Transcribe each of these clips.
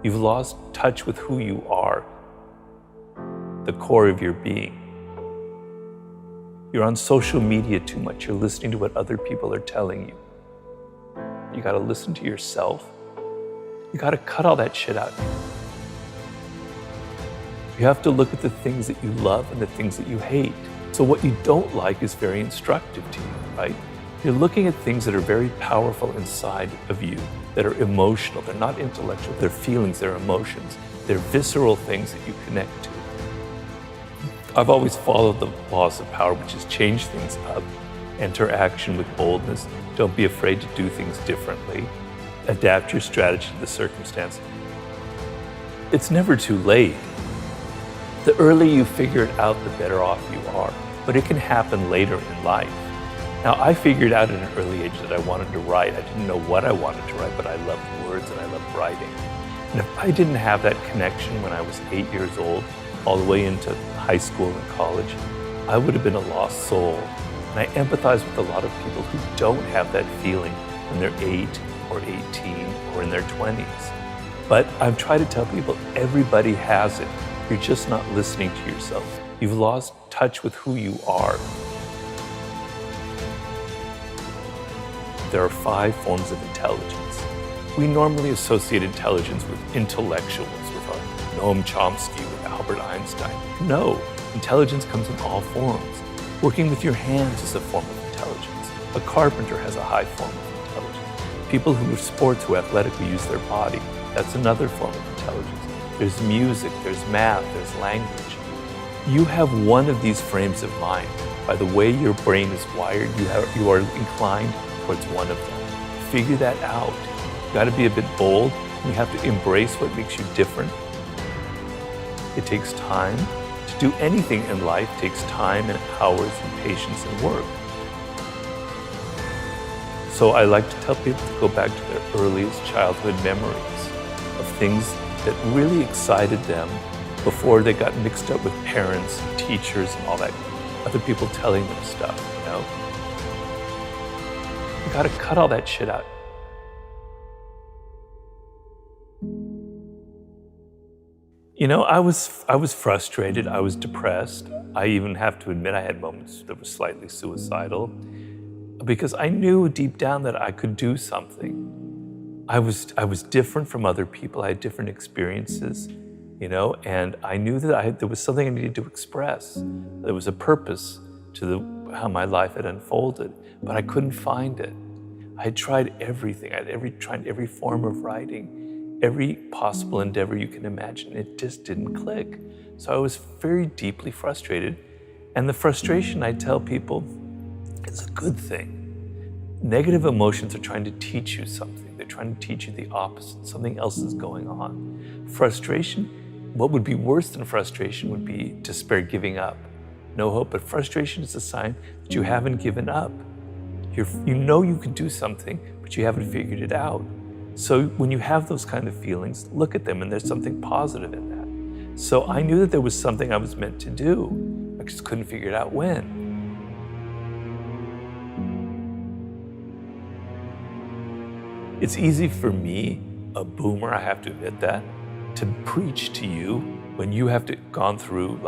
You've lost touch with who you are, the core of your being. You're on social media too much. You're listening to what other people are telling you. You gotta listen to yourself. You gotta cut all that shit out. You have to look at the things that you love and the things that you hate. So what you don't like is very instructive to you, right? You're looking at things that are very powerful inside of you, that are emotional. They're not intellectual. They're feelings, they're emotions. They're visceral things that you connect to. I've always followed the laws of power, which is change things up, enter action with boldness, don't be afraid to do things differently, adapt your strategy to the circumstance. It's never too late. The earlier you figure it out, the better off you are, but it can happen later in life. Now, I figured out at an early age that I wanted to write. I didn't know what I wanted to write, but I loved words and I loved writing. And if I didn't have that connection when I was 8 years old, all the way into high school and college, I would have been a lost soul. And I empathize with a lot of people who don't have that feeling when they're 8 or 18 or in their 20s. But I've tried to tell people everybody has it. You're just not listening to yourself. You've lost touch with who you are. There are 5 forms of intelligence. We normally associate intelligence with intellectuals, with Noam Chomsky, with Albert Einstein. No, intelligence comes in all forms. Working with your hands is a form of intelligence. A carpenter has a high form of intelligence. People who are sports, who athletically use their body, that's another form of intelligence. There's music, there's math, there's language. You have one of these frames of mind. By the way your brain is wired, you are inclined towards one of them. Figure that out. You gotta be a bit bold. You have to embrace what makes you different. It takes time. To do anything in life takes time and hours and patience and work. So I like to tell people to go back to their earliest childhood memories of things that really excited them before they got mixed up with parents, teachers, and all that, other people telling them stuff, you know? You gotta cut all that shit out. You know, I was frustrated, I was depressed. I even have to admit I had moments that were slightly suicidal because I knew deep down that I could do something. I was different from other people. I had different experiences, you know, and I knew that there was something I needed to express. There was a purpose to how my life had unfolded, but I couldn't find it. I had tried everything. I had tried every form of writing, every possible endeavor you can imagine. It just didn't click. So I was very deeply frustrated. And the frustration, I tell people, is a good thing. Negative emotions are trying to teach you something. They're trying to teach you the opposite. Something else is going on. Frustration, what would be worse than frustration would be despair, giving up. No hope, but frustration is a sign that you haven't given up. You know you can do something, but you haven't figured it out. So when you have those kind of feelings, look at them and there's something positive in that. So I knew that there was something I was meant to do. I just couldn't figure it out when. It's easy for me, a boomer, I have to admit that, to preach to you when you have gone through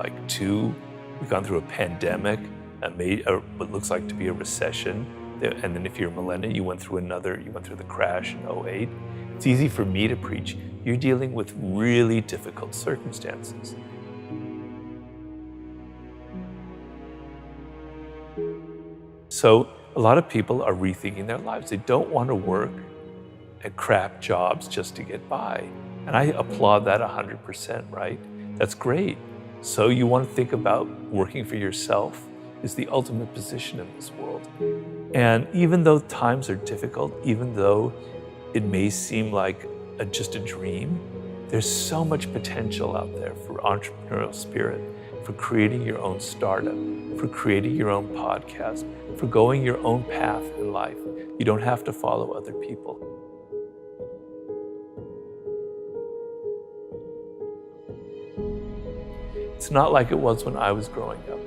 we've gone through a pandemic, what looks like to be a recession, and then if you're a millennial, you went through the crash in '08. It's easy for me to preach. You're dealing with really difficult circumstances. So a lot of people are rethinking their lives. They don't want to work at crap jobs just to get by. And I applaud that 100%, right? That's great. So you want to think about working for yourself is the ultimate position in this world. And even though times are difficult, even though it may seem like just a dream, there's so much potential out there for entrepreneurial spirit, for creating your own startup, for creating your own podcast, for going your own path in life. You don't have to follow other people. It's not like it was when I was growing up.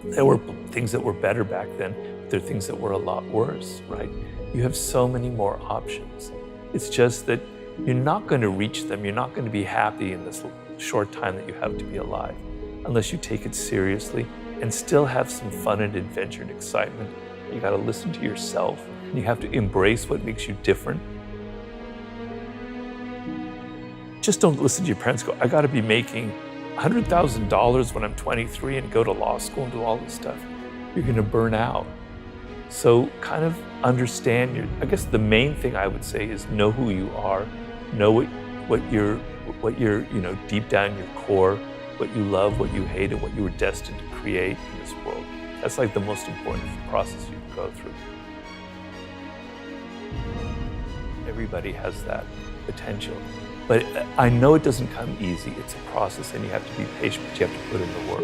There were things that were better back then, but there are things that were a lot worse, right? You have so many more options. It's just that you're not going to reach them. You're not going to be happy in this short time that you have to be alive unless you take it seriously and still have some fun and adventure and excitement. You got to listen to yourself. You have to embrace what makes you different. Just don't listen to your parents go, I got to be making $100,000 when I'm 23 and go to law school and do all this stuff. You're going to burn out. So kind of understand I guess the main thing I would say is know who you are, know what you're, deep down your core, what you love, what you hate, and what you were destined to create in this world. That's like the most important process you can go through. Everybody has that potential. But I know it doesn't come easy. It's a process and you have to be patient, but you have to put in the work.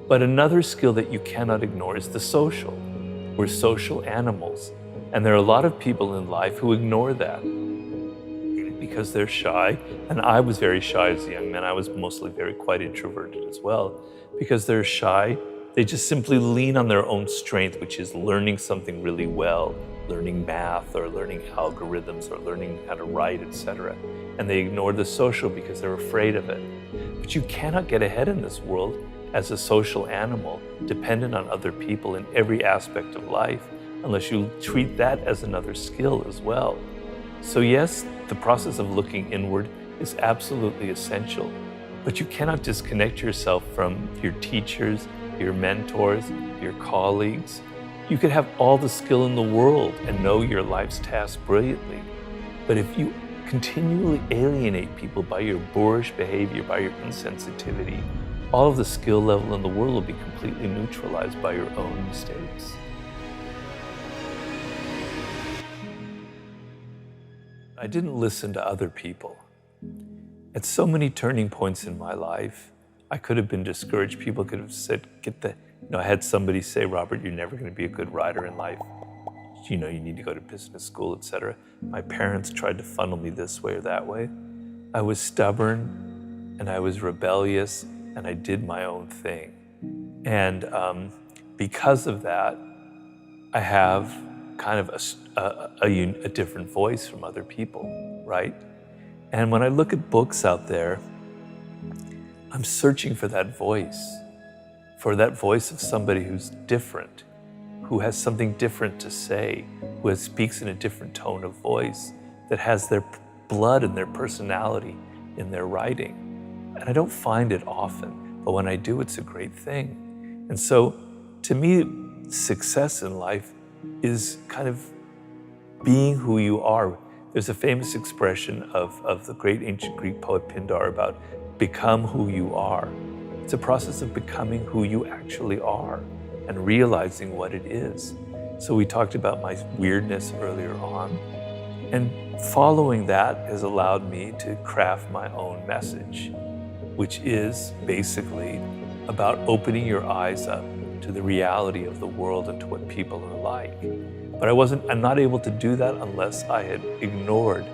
But another skill that you cannot ignore is the social. We're social animals. And there are a lot of people in life who ignore that because they're shy. And I was very shy as a young man. I was mostly quite introverted as well. Because they're shy, they just simply lean on their own strength, which is learning something really well, learning math or learning algorithms or learning how to write, etc. And they ignore the social because they're afraid of it. But you cannot get ahead in this world as a social animal, dependent on other people in every aspect of life, unless you treat that as another skill as well. So yes, the process of looking inward is absolutely essential, but you cannot disconnect yourself from your teachers, your mentors, your colleagues. You could have all the skill in the world and know your life's task brilliantly, but if you continually alienate people by your boorish behavior, by your insensitivity, all of the skill level in the world will be completely neutralized by your own mistakes. I didn't listen to other people. At so many turning points in my life, I could have been discouraged. People could have said, I had somebody say, Robert, you're never going to be a good writer in life. You need to go to business school, etc. My parents tried to funnel me this way or that way. I was stubborn and I was rebellious and I did my own thing. And because of that, I have kind of a different voice from other people, right? And when I look at books out there, I'm searching for that voice of somebody who's different, who has something different to say, who speaks in a different tone of voice, that has their blood and their personality in their writing. And I don't find it often, but when I do, it's a great thing. And so, to me, success in life is kind of being who you are. There's a famous expression of the great ancient Greek poet Pindar about become who you are. It's a process of becoming who you actually are and realizing what it is. So we talked about my weirdness earlier on, and following that has allowed me to craft my own message, which is basically about opening your eyes up to the reality of the world and to what people are like. But I'm not able to do that unless I had ignored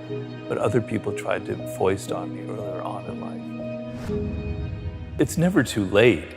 what other people tried to foist on me earlier on in life. It's never too late.